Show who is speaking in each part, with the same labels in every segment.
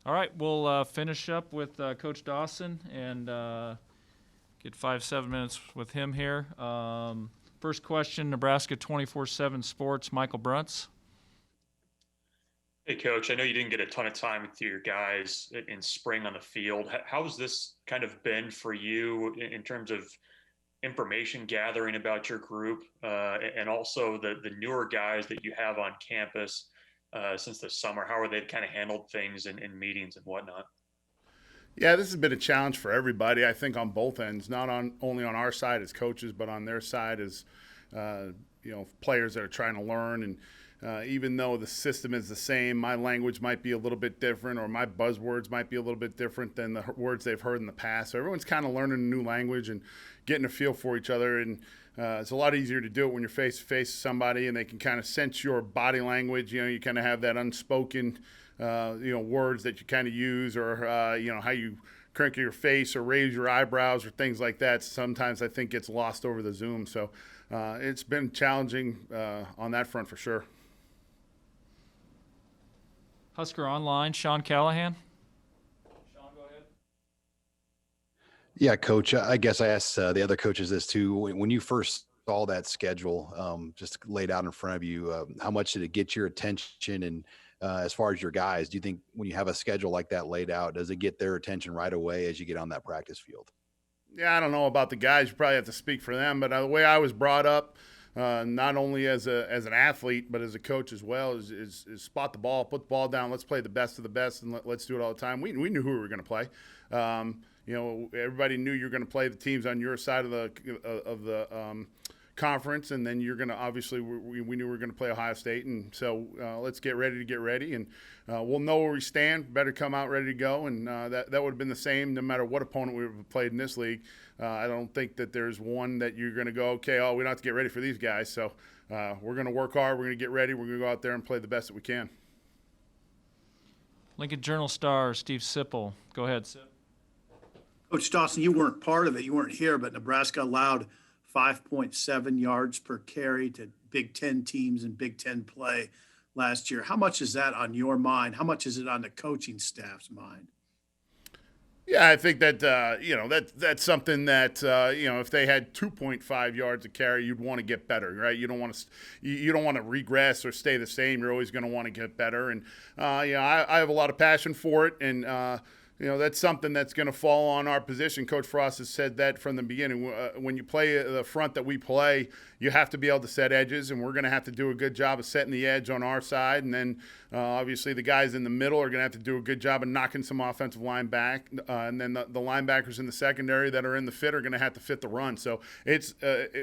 Speaker 1: All right, we'll finish up with Coach Dawson and get 5-7 minutes with him here. First question, Nebraska 24/7 Sports, Michael Bruntz.
Speaker 2: Hey, Coach, I know you didn't get a ton of time with your guys in spring on the field. How has this kind of been for you in terms of information gathering about your group and also the newer guys that you have on campus since the summer? How are they kind of handled things in meetings and whatnot?
Speaker 3: Yeah, this has been a challenge for everybody. I think on both ends, not on only on our side as coaches, but on their side as players that are trying to learn. And even though the system is the same, my language might be a little bit different, or my buzzwords might be a little bit different than the words they've heard in the past. So everyone's kind of learning a new language and getting a feel for each other. And it's a lot easier to do it when you're face to face with somebody, and they can kind of sense your body language. You kind of have that unspoken words that you kind of use, or how you crinkle your face or raise your eyebrows or things like that. Sometimes I think gets lost over the Zoom. So it's been challenging on that front for sure.
Speaker 1: Husker Online, Sean Callahan. Sean, go ahead.
Speaker 4: Yeah, Coach, I guess I asked the other coaches this too. When you first saw that schedule just laid out in front of you, how much did it get your attention? And as far as your guys, do you think when you have a schedule like that laid out, does it get their attention right away as you get on that practice field?
Speaker 3: Yeah, I don't know about the guys. You probably have to speak for them. But the way I was brought up, not only as an athlete but as a coach as well, is spot the ball, put the ball down, let's play the best of the best, and let's do it all the time. We knew who we were going to play. Everybody knew you were going to play the teams on your side of the conference, and then you're going to obviously we knew we were going to play Ohio State, and so let's get ready, and we'll know where we stand. Better come out ready to go, and that would have been the same no matter what opponent we played in this league. I don't think that there's one that you're going to go, okay, we don't have to get ready for these guys. So we're going to work hard. We're going to get ready. We're going to go out there and play the best that we can.
Speaker 1: Lincoln Journal-Star, Steve Sipple. Go ahead, Sip.
Speaker 5: Coach Dawson, you weren't part of it. You weren't here, but Nebraska allowed 5.7 yards per carry to Big Ten teams in Big Ten play last year. How much is that on your mind? How much is it on the coaching staff's mind?
Speaker 3: Yeah, I think that that's something that if they had 2.5 yards a carry, you'd want to get better, right? You don't want to regress or stay the same. You're always going to want to get better, and I have a lot of passion for it, and that's something that's going to fall on our position. Coach Frost has said that from the beginning. When you play the front that we play, you have to be able to set edges, and we're going to have to do a good job of setting the edge on our side. And then, obviously, the guys in the middle are going to have to do a good job of knocking some offensive line back. And then the linebackers in the secondary that are in the fit are going to have to fit the run. So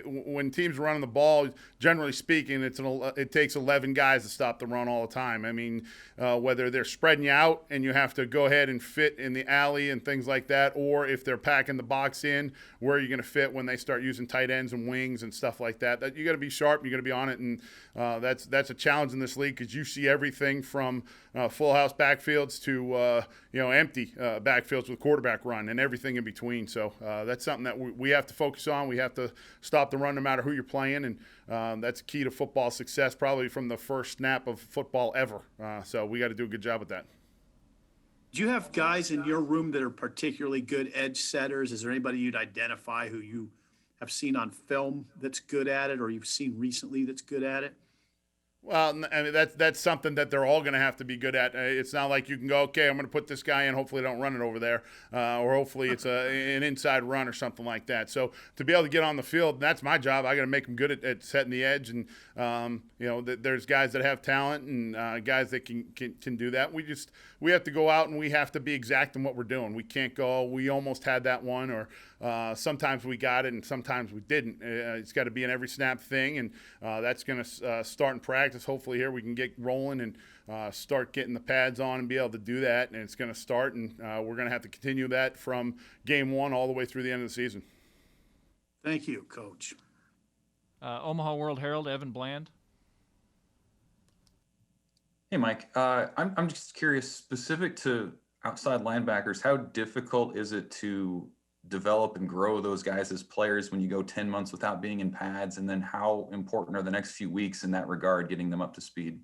Speaker 3: when teams are running the ball, generally speaking, it takes 11 guys to stop the run all the time. I mean, whether they're spreading you out and you have to go ahead and fit in the alley and things like that, or if they're packing the box in, where are you going to fit when they start using tight ends and wings and stuff like that? That you got to be sharp, you got to be on it, and that's a challenge in this league because you see everything from full house backfields to empty backfields with quarterback run and everything in between. So that's something that we have to focus on. We have to stop the run no matter who you're playing, and that's key to football success, probably from the first snap of football ever. So we got to do a good job with that.
Speaker 5: Do you have guys in your room that are particularly good edge setters? Is there anybody you'd identify who you have seen on film that's good at it, or you've seen recently that's good at it?
Speaker 3: Well, I mean, that's something that they're all going to have to be good at. It's not like you can go, okay, I'm going to put this guy in, hopefully they don't run it over there, or hopefully it's an inside run or something like that. So to be able to get on the field, that's my job. I got to make them good at setting the edge, and there's guys that have talent and guys that can do that. We have to go out and we have to be exact in what we're doing. We can't go, we almost had that one, or sometimes we got it and sometimes we didn't. It's got to be an every snap thing, and that's going to start in practice. Hopefully here we can get rolling and start getting the pads on and be able to do that, and it's going to start, and we're going to have to continue that from game one all the way through the end of the season.
Speaker 5: Thank you, Coach.
Speaker 1: Omaha World Herald, Evan Bland.
Speaker 6: Hey, Mike. I'm just curious, specific to outside linebackers, how difficult is it to develop and grow those guys as players when you go 10 months without being in pads? And then how important are the next few weeks in that regard, getting them up to speed?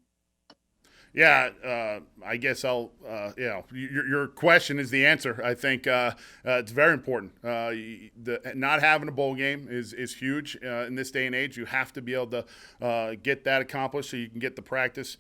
Speaker 3: Yeah, I guess your question is the answer. I think it's very important. Not having a bowl game is huge in this day and age. You have to be able to get that accomplished so you can get the practice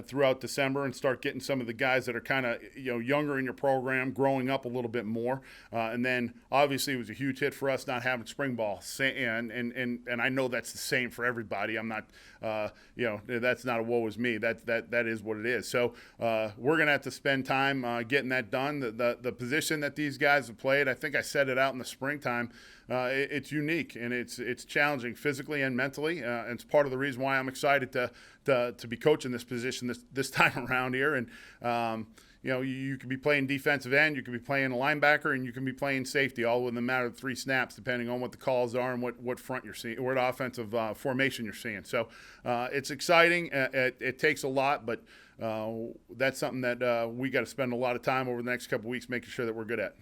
Speaker 3: throughout December and start getting some of the guys that are kind of younger in your program growing up a little bit more. And then obviously it was a huge hit for us not having spring ball. And I know that's the same for everybody. I'm not that's not a woe is me. That is what it is. So we're going to have to spend time getting that done. The position that these guys have played, I think I said it out in the springtime, it's unique and it's challenging physically and mentally. And it's part of the reason why I'm excited to be coaching this position this time around here. And you could be playing defensive end, you could be playing a linebacker, and you can be playing safety, all within a matter of 3 snaps, depending on what the calls are and what front you're seeing, or what offensive formation you're seeing. So it's exciting. It takes a lot, but that's something that we got to spend a lot of time over the next couple of weeks making sure that we're good at.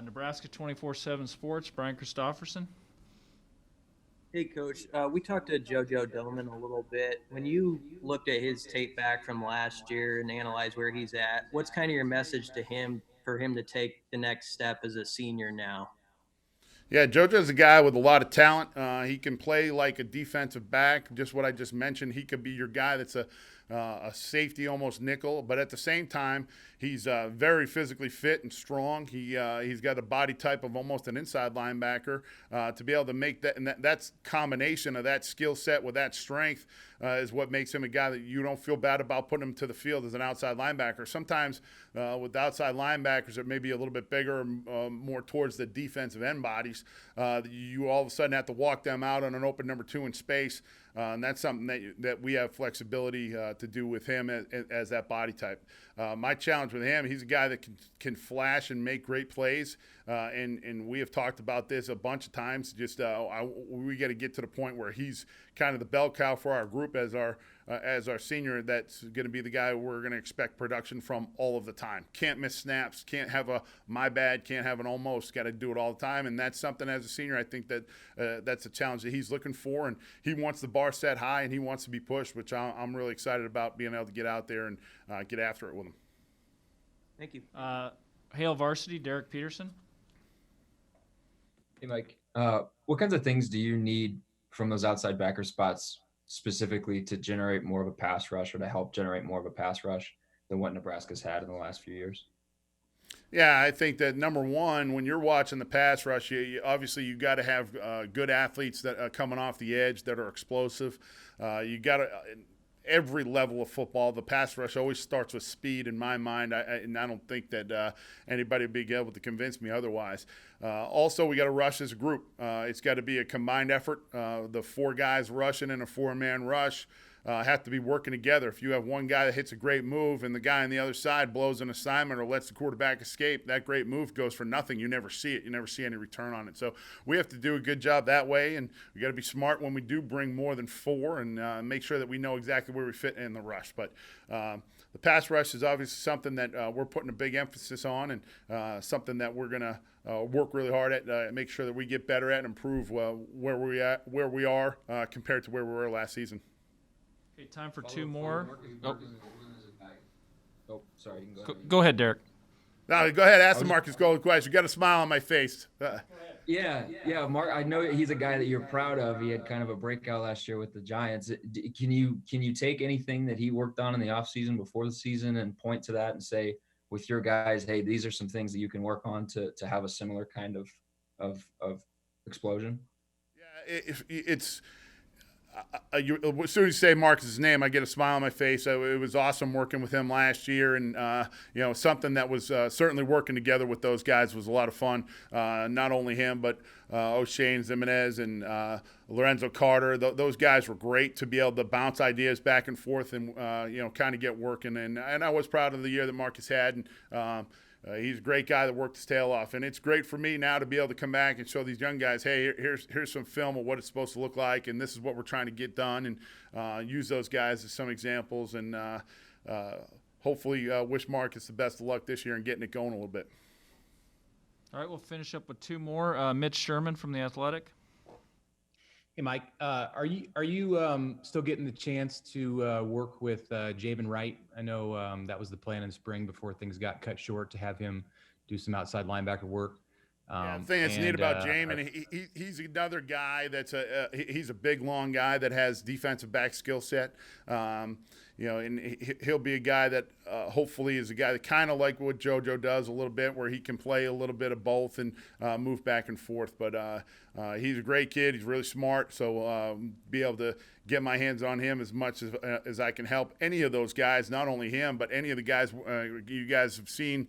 Speaker 1: Nebraska 24/7 Sports, Brian Christopherson.
Speaker 7: Hey, Coach. We talked to JoJo Doman a little bit. When you looked at his tape back from last year and analyzed where he's at, what's kind of your message to him for him to take the next step as a senior now?
Speaker 3: Yeah, JoJo's a guy with a lot of talent. He can play like a defensive back, just what I just mentioned. He could be your guy that's a safety, almost nickel, but at the same time, he's very physically fit and strong. He's got a body type of almost an inside linebacker to be able to make that, and that's combination of that skill set with that strength is what makes him a guy that you don't feel bad about putting him to the field as an outside linebacker. Sometimes with outside linebackers that may be a little bit bigger, more towards the defensive end bodies, you all of a sudden have to walk them out on an open number 2 in space. And that's something that we have flexibility to do with him as that body type. My challenge with him, he's a guy that can flash and make great plays. And we have talked about this a bunch of times. Just we got to get to the point where he's kind of the bell cow for our group as our senior. That's going to be the guy we're going to expect production from all of the time. Can't miss snaps. Can't have a my bad. Can't have an almost. Got to do it all the time. And that's something as a senior, I think that that's a challenge that he's looking for. And he wants the bar set high and he wants to be pushed, which I'm really excited about being able to get out there and get after it with him.
Speaker 7: Thank you.
Speaker 1: Hale Varsity, Derek Peterson.
Speaker 8: Hey, Mike, what kinds of things do you need from those outside backer spots specifically to generate more of a pass rush or to help generate more of a pass rush than what Nebraska's had in the last few years?
Speaker 3: Yeah, I think that number one, when you're watching the pass rush, obviously you got to have good athletes that are coming off the edge that are explosive. You got to every level of football, the pass rush always starts with speed in my mind, and I don't think that anybody would be able to convince me otherwise. Also, we got to rush as a group. It's got to be a combined effort. The 4 guys rushing in a 4-man rush have to be working together. If you have one guy that hits a great move and the guy on the other side blows an assignment or lets the quarterback escape, that great move goes for nothing. You never see it. You never see any return on it. So we have to do a good job that way, and we got to be smart when we do bring more than 4 and make sure that we know exactly where we fit in the rush. But the pass rush is obviously something that we're putting a big emphasis on and something that we're going to work really hard at, make sure that we get better at and improve where we are compared to where we were last season.
Speaker 1: Okay, time for 2 more.
Speaker 8: Oh, sorry. You can
Speaker 1: Go ahead, Derek.
Speaker 3: No, go ahead. Ask the Marcus Gold question. You got a smile on my face.
Speaker 8: Yeah, Mark. I know he's a guy that you're proud of. He had kind of a breakout last year with the Giants. Can you take anything that he worked on in the offseason before the season and point to that and say, with your guys, hey, these are some things that you can work on to have a similar kind of explosion?
Speaker 3: Yeah, it's. As soon as you say Marcus's name, I get a smile on my face. It was awesome working with him last year, and something that was certainly working together with those guys was a lot of fun. Not only him, but O'Shane Zimenez and Lorenzo Carter. Those guys were great to be able to bounce ideas back and forth and kind of get working. And I was proud of the year that Marcus had. And he's a great guy that worked his tail off, and it's great for me now to be able to come back and show these young guys, hey, here's some film of what it's supposed to look like, and this is what we're trying to get done, and use those guys as some examples, and hopefully wish Marcus the best of luck this year and getting it going a little bit.
Speaker 1: All right, we'll finish up with 2 more. Mitch Sherman from The Athletic.
Speaker 9: Hey, Mike, are you still getting the chance to work with Javen Wright? I know that was the plan in spring before things got cut short to have him do some outside linebacker work.
Speaker 3: Yeah, the thing that's neat about Jamin, he's another guy that's he's a big, long guy that has defensive back skill set. And he'll be a guy that hopefully is a guy that kind of like what JoJo does a little bit, where he can play a little bit of both and move back and forth. But he's a great kid. He's really smart. So be able to get my hands on him as much as I can help any of those guys, not only him, but any of the guys you guys have seen.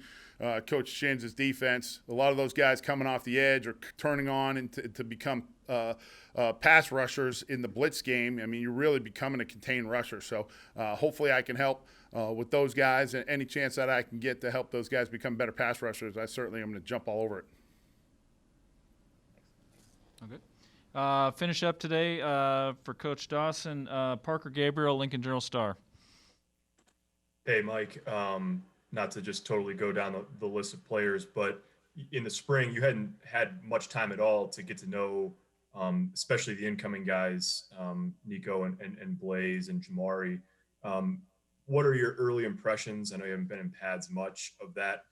Speaker 3: Coach Shins' defense, a lot of those guys coming off the edge or turning on and to become pass rushers in the blitz game. I mean, you're really becoming a contained rusher. So hopefully I can help with those guys, and any chance that I can get to help those guys become better pass rushers, I certainly am going to jump all over it.
Speaker 1: Okay. Finish up today for Coach Dawson, Parker Gabriel, Lincoln Journal-Star.
Speaker 10: Hey, Mike. Not to just totally go down the list of players, but in the spring, you hadn't had much time at all to get to know, especially the incoming guys, Nico and Blaze and Jamari. What are your early impressions? I know you haven't been in pads much of that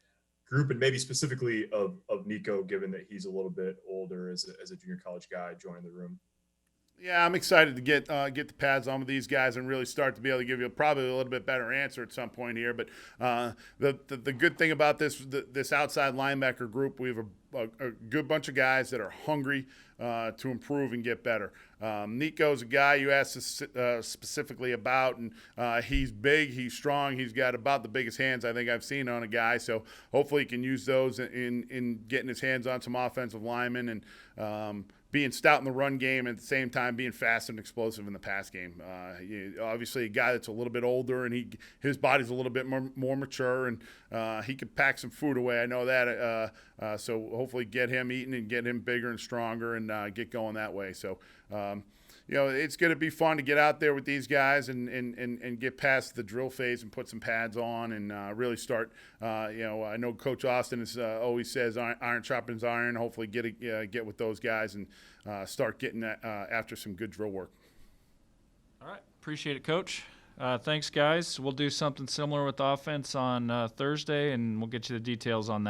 Speaker 10: group, and maybe specifically of Nico, given that he's a little bit older as a junior college guy joining the room.
Speaker 3: Yeah, I'm excited to get the pads on with these guys and really start to be able to give you probably a little bit better answer at some point here. But the good thing about this outside linebacker group, we have a good bunch of guys that are hungry to improve and get better. Nico's a guy you asked us specifically about, and he's big, he's strong, he's got about the biggest hands I think I've seen on a guy. So hopefully he can use those in getting his hands on some offensive linemen and being stout in the run game, and at the same time being fast and explosive in the pass game. Obviously, a guy that's a little bit older, and his body's a little bit more mature, and he could pack some food away. I know that. So hopefully get him eating and get him bigger and stronger and get going that way. So, it's going to be fun to get out there with these guys and get past the drill phase and put some pads on and really start. I know Coach Austin always says iron sharpens iron. Hopefully get with those guys and start getting after some good drill work.
Speaker 1: All right. Appreciate it, Coach. Thanks, guys. We'll do something similar with offense on Thursday, and we'll get you the details on that.